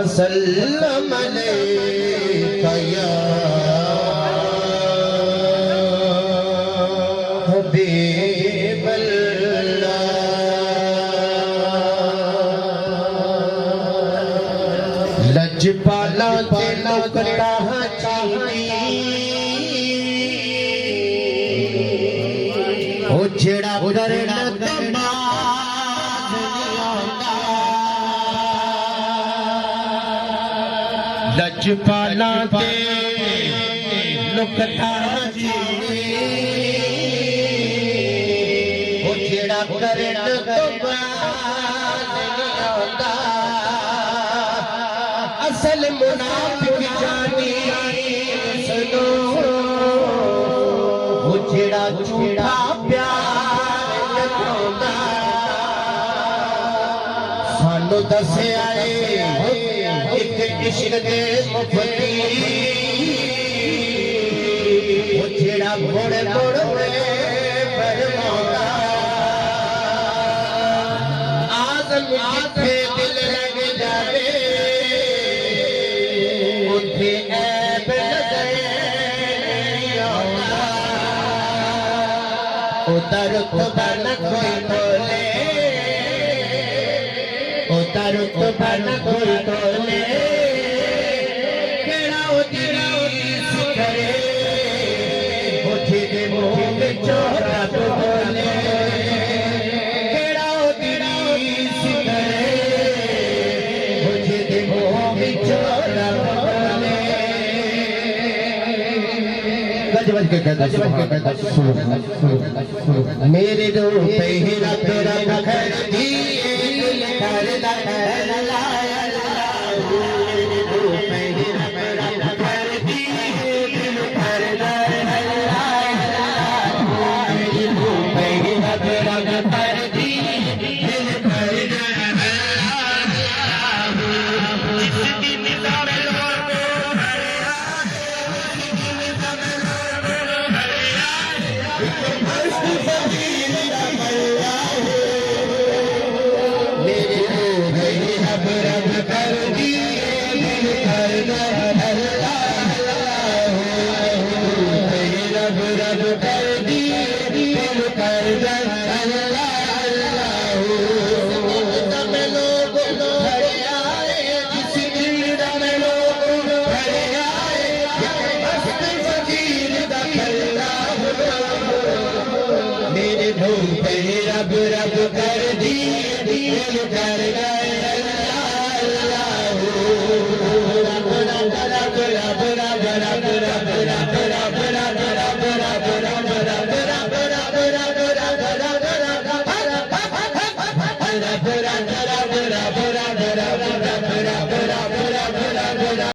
वसल्लम अलैका या हबीबल्लाह। लजपाला ते नुकता चीनी ओ जेड़ा करना लजपाला ते नुकता चीनी ओ जेड़ा करना असल मुनाफिक जानी सुनो वो जेड़ा झूठा प्यार लगांदा सानू दसे आए एक इश्क दे मुफती वो जेड़ा मोड़ मोड़ फरमांदा आज़म जिथे दिल लग जावे उतर तो बन कोई तोले उतर तो बन कोई तोले केड़ा उतरी सिखरे उठी दे मुंह विचों रब बोले केड़ा उतरी सिखरे उठी दे मुंह विचों रब बोले गज के कहता मेरे रूह पे ही रब रब कर दिए कर कर लाया मेरे रूह पे ही रब रब कर दिए दिल कर लाया मेरे रूह पे ही रब रब कर दिए दिल कर जिसकी निगाह में रब रब कर दी दिल कर गए रब रब रब रब रब रब रब रब रब रब रब रब रब रब रब रब रब रब रब